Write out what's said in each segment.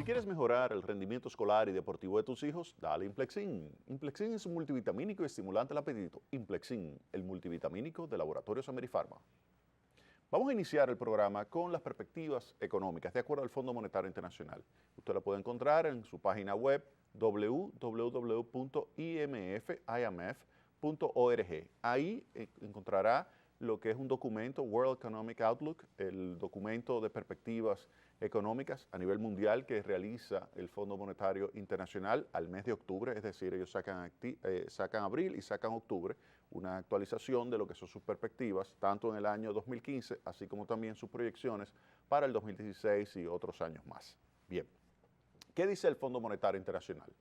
Si quieres mejorar el rendimiento escolar y deportivo de tus hijos, dale Implexin. Implexin es un multivitamínico y estimulante al apetito. Implexin, el multivitamínico de Laboratorios Amerifarma. Vamos a iniciar el programa con las perspectivas económicas de acuerdo al Fondo Monetario Internacional. Usted la puede encontrar en su página web www.imf.org. Ahí encontrará lo que es un documento, World Economic Outlook, el documento de perspectivas económicas a nivel mundial que realiza el Fondo Monetario Internacional al mes de octubre, es decir, ellos sacan abril y sacan octubre, una actualización de lo que son sus perspectivas, tanto en el año 2015, así como también sus proyecciones para el 2016 y otros años más. Bien, ¿qué dice el Fondo Monetario Internacional?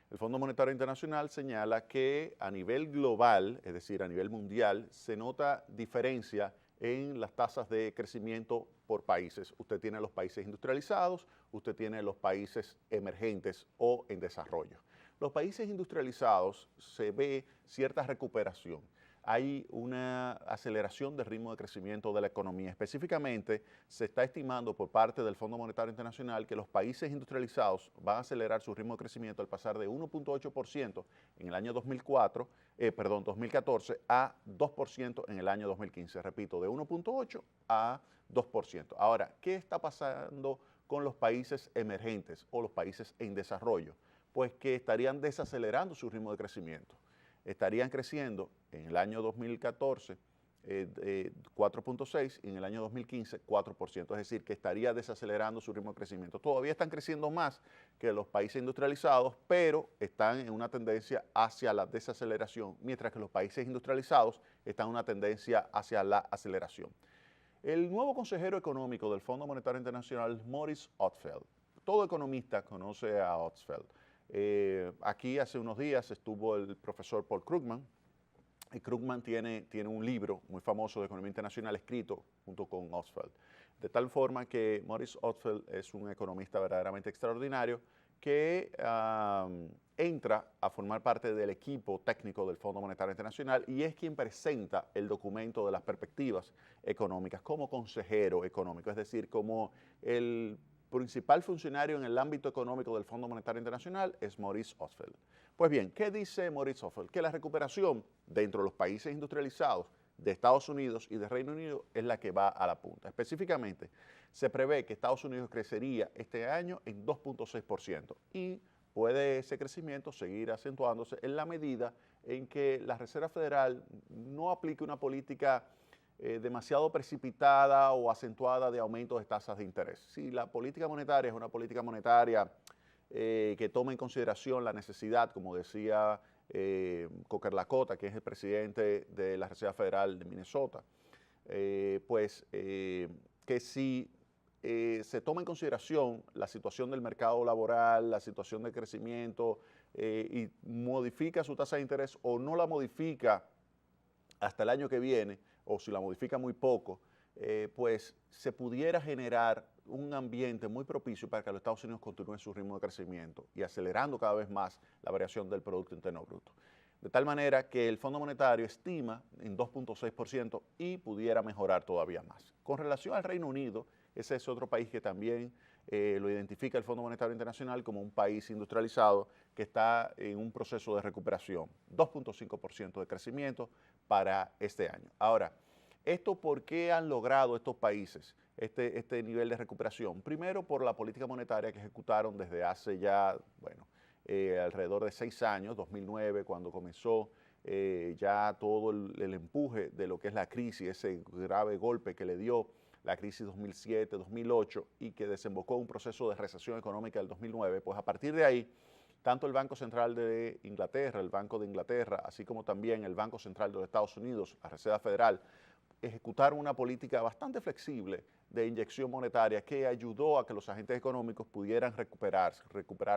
El Fondo Monetario Internacional señala que a nivel global, es decir, a nivel mundial, se nota diferencia en las tasas de crecimiento por países. Usted tiene los países industrializados, usted tiene los países emergentes o en desarrollo. Los países industrializados se ve cierta recuperación. Hay una aceleración del ritmo de crecimiento de la economía. Específicamente, se está estimando por parte del Fondo Monetario Internacional que los países industrializados van a acelerar su ritmo de crecimiento al pasar de 1.8% en el año 2014 a 2% en el año 2015. Repito, de 1.8 a 2%. Ahora, ¿qué está pasando con los países emergentes o los países en desarrollo? Pues que estarían desacelerando su ritmo de crecimiento. Estarían creciendo en el año 2014 4.6% y en el año 2015 4%, es decir, que estaría desacelerando su ritmo de crecimiento. Todavía están creciendo más que los países industrializados, pero están en una tendencia hacia la desaceleración, mientras que los países industrializados están en una tendencia hacia la aceleración. El nuevo consejero económico del Fondo Monetario Internacional, Maurice Ostfeld. Todo economista conoce a Ostfeld. Aquí hace unos días estuvo el profesor Paul Krugman, y Krugman tiene un libro muy famoso de economía internacional escrito junto con Ostfeld. De tal forma que Maurice Ostfeld es un economista verdaderamente extraordinario que entra a formar parte del equipo técnico del Fondo Monetario Internacional y es quien presenta el documento de las perspectivas económicas como consejero económico, es decir, como el principal funcionario en el ámbito económico del Fondo Monetario Internacional es Maurice Ostfeld. Pues bien, ¿qué dice Maurice Ostfeld? Que la recuperación dentro de los países industrializados de Estados Unidos y de Reino Unido es la que va a la punta. Específicamente, se prevé que Estados Unidos crecería este año en 2.6% y puede ese crecimiento seguir acentuándose en la medida en que la Reserva Federal no aplique una política demasiado precipitada o acentuada de aumento de tasas de interés. Si la política monetaria es una política monetaria que toma en consideración la necesidad, como decía Coker Lakota, que es el presidente de la Reserva Federal de Minnesota, que si se toma en consideración la situación del mercado laboral, la situación de crecimiento y modifica su tasa de interés o no la modifica hasta el año que viene, o si la modifica muy poco, pues se pudiera generar un ambiente muy propicio para que los Estados Unidos continúen su ritmo de crecimiento y acelerando cada vez más la variación del Producto Interno Bruto. De tal manera que el Fondo Monetario estima en 2.6% y pudiera mejorar todavía más. Con relación al Reino Unido, ese es otro país que también lo identifica el Fondo Monetario Internacional como un país industrializado que está en un proceso de recuperación, 2.5% de crecimiento para este año. Ahora, ¿esto por qué han logrado estos países este nivel de recuperación? Primero, por la política monetaria que ejecutaron desde hace ya, alrededor de 6 años, 2009, cuando comenzó ya todo el empuje de lo que es la crisis, ese grave golpe que le dio la crisis 2007-2008 y que desembocó un proceso de recesión económica del 2009, pues a partir de ahí, tanto el Banco Central de Inglaterra, el Banco de Inglaterra, así como también el Banco Central de los Estados Unidos, la Reserva Federal, ejecutaron una política bastante flexible de inyección monetaria que ayudó a que los agentes económicos pudieran recuperar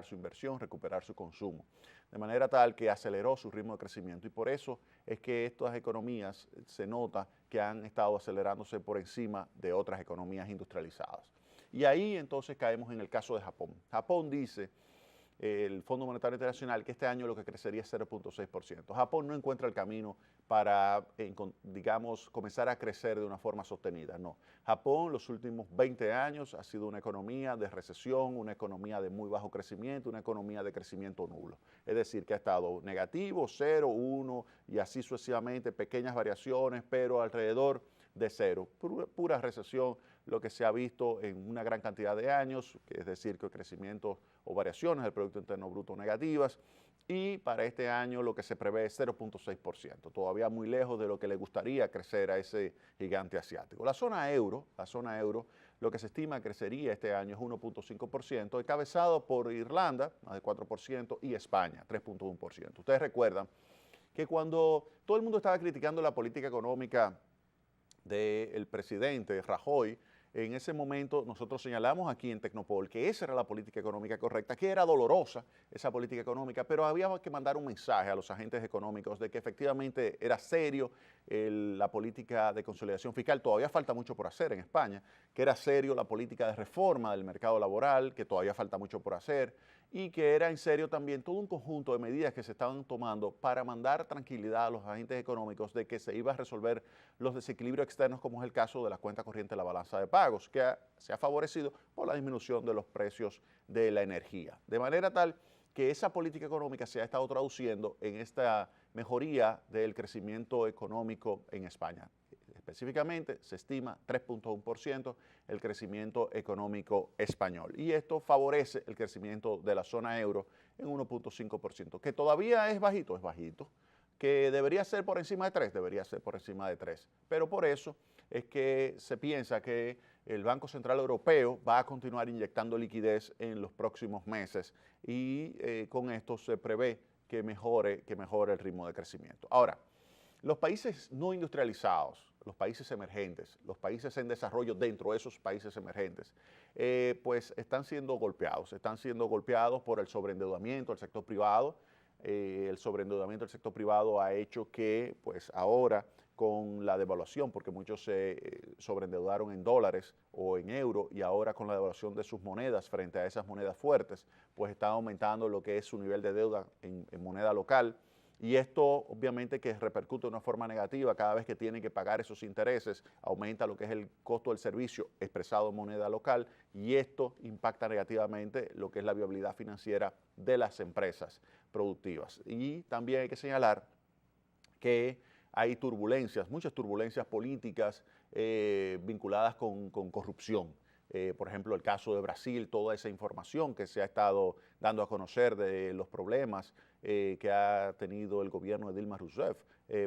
su inversión, recuperar su consumo, de manera tal que aceleró su ritmo de crecimiento y por eso es que estas economías se nota que han estado acelerándose por encima de otras economías industrializadas. Y ahí entonces caemos en el caso de Japón. Japón dice el Fondo Monetario Internacional que este año lo que crecería es 0.6%. Japón no encuentra el camino para, digamos, comenzar a crecer de una forma sostenida, no. Japón los últimos 20 años ha sido una economía de recesión, una economía de muy bajo crecimiento, una economía de crecimiento nulo. Es decir, que ha estado negativo, 0, 1 y así sucesivamente, pequeñas variaciones, pero alrededor de 0. Pura recesión, lo que se ha visto en una gran cantidad de años, que es decir, que crecimientos o variaciones del Producto Interno Bruto negativas, y para este año lo que se prevé es 0.6%, todavía muy lejos de lo que le gustaría crecer a ese gigante asiático. La zona euro, lo que se estima crecería este año es 1.5%, encabezado por Irlanda, más de 4%, y España, 3.1%. Ustedes recuerdan que cuando todo el mundo estaba criticando la política económica del presidente Rajoy, en ese momento nosotros señalamos aquí en Tecnopol que esa era la política económica correcta, que era dolorosa esa política económica, pero había que mandar un mensaje a los agentes económicos de que efectivamente era serio la política de consolidación fiscal. Todavía falta mucho por hacer en España, que era serio la política de reforma del mercado laboral, que todavía falta mucho por hacer, y que era en serio también todo un conjunto de medidas que se estaban tomando para mandar tranquilidad a los agentes económicos de que se iba a resolver los desequilibrios externos, como es el caso de la cuenta corriente de la balanza de pagos, que se ha favorecido por la disminución de los precios de la energía. De manera tal que esa política económica se ha estado traduciendo en esta mejoría del crecimiento económico en España. Específicamente, se estima 3.1% el crecimiento económico español. Y esto favorece el crecimiento de la zona euro en 1.5%, que todavía es bajito, que debería ser por encima de 3, debería ser por encima de 3. Pero por eso es que se piensa que el Banco Central Europeo va a continuar inyectando liquidez en los próximos meses y con esto se prevé que mejore el ritmo de crecimiento. Ahora, los países no industrializados, los países emergentes, los países en desarrollo dentro de esos países emergentes, pues están siendo golpeados por el sobreendeudamiento del sector privado. El sobreendeudamiento del sector privado ha hecho que, pues ahora, con la devaluación, porque muchos se sobreendeudaron en dólares o en euros, y ahora con la devaluación de sus monedas frente a esas monedas fuertes, pues está aumentando lo que es su nivel de deuda en moneda local. Y esto obviamente que repercute de una forma negativa cada vez que tienen que pagar esos intereses, aumenta lo que es el costo del servicio expresado en moneda local y esto impacta negativamente lo que es la viabilidad financiera de las empresas productivas. Y también hay que señalar que hay turbulencias, muchas turbulencias políticas vinculadas con corrupción. Por ejemplo, el caso de Brasil, toda esa información que se ha estado dando a conocer de los problemas que ha tenido el gobierno de Dilma Rousseff,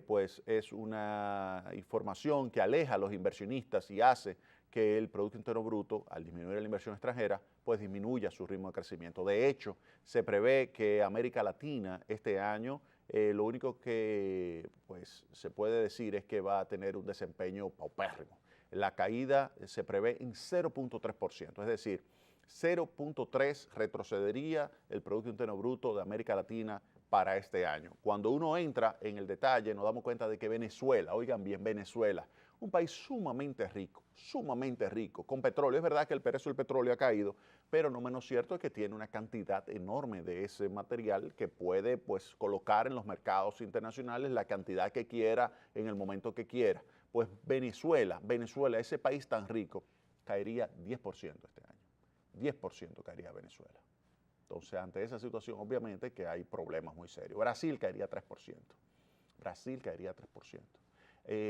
pues es una información que aleja a los inversionistas y hace que el Producto Interno Bruto, al disminuir la inversión extranjera, pues disminuya su ritmo de crecimiento. De hecho, se prevé que América Latina este año lo único que pues, se puede decir es que va a tener un desempeño paupérrimo. La caída se prevé en 0.3%, es decir, 0.3 retrocedería el Producto Interno Bruto de América Latina para este año. Cuando uno entra en el detalle, nos damos cuenta de que Venezuela, oigan bien, Venezuela, un país sumamente rico, con petróleo. Es verdad que el precio del petróleo ha caído, pero no menos cierto es que tiene una cantidad enorme de ese material que puede pues, colocar en los mercados internacionales la cantidad que quiera en el momento que quiera. Pues Venezuela, ese país tan rico, caería 10% este año. 10% caería Venezuela. Entonces, ante esa situación, obviamente que hay problemas muy serios. Brasil caería 3%.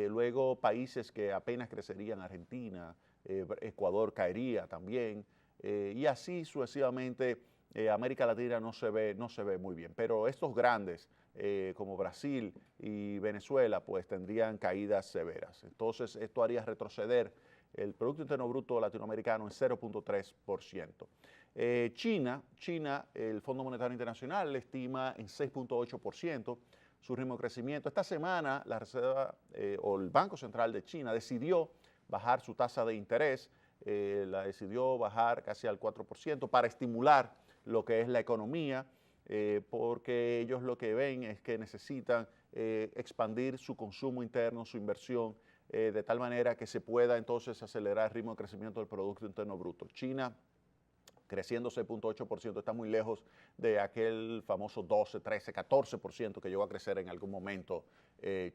Luego, países que apenas crecerían, Argentina, Ecuador caería también. Y así sucesivamente, América Latina no se ve muy bien. Pero estos grandes, como Brasil y Venezuela, pues tendrían caídas severas. Entonces, esto haría retroceder el Producto Interno Bruto latinoamericano en 0.3%. China, el Fondo Monetario Internacional le estima en 6.8% su ritmo de crecimiento. Esta semana la Reserva o el Banco Central de China decidió bajar su tasa de interés, la decidió bajar casi al 4% para estimular lo que es la economía, porque ellos lo que ven es que necesitan expandir su consumo interno, su inversión, de tal manera que se pueda entonces acelerar el ritmo de crecimiento del Producto Interno Bruto. China creciendo 6.8%, está muy lejos de aquel famoso 12, 13, 14% que llegó a crecer en algún momento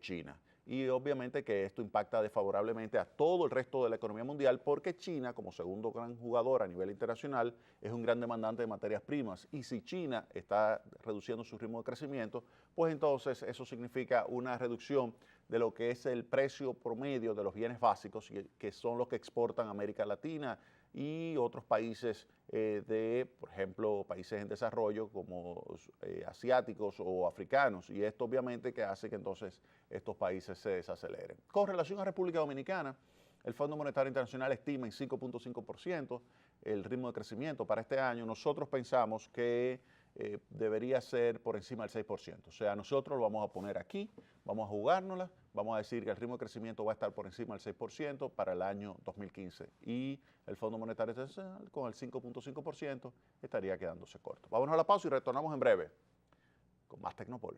China. Y obviamente que esto impacta desfavorablemente a todo el resto de la economía mundial porque China, como segundo gran jugador a nivel internacional, es un gran demandante de materias primas. Y si China está reduciendo su ritmo de crecimiento, pues entonces eso significa una reducción de lo que es el precio promedio de los bienes básicos, que son los que exportan América Latina y otros países por ejemplo, países en desarrollo como asiáticos o africanos. Y esto obviamente que hace que entonces estos países se desaceleren. Con relación a República Dominicana, el Fondo Monetario Internacional estima en 5.5% el ritmo de crecimiento para este año. Nosotros pensamos que debería ser por encima del 6%. O sea, nosotros lo vamos a poner aquí, vamos a jugárnosla, vamos a decir que el ritmo de crecimiento va a estar por encima del 6% para el año 2015. Y el Fondo Monetario Internacional con el 5.5% estaría quedándose corto. Vámonos a la pausa y retornamos en breve con más Tecnopol.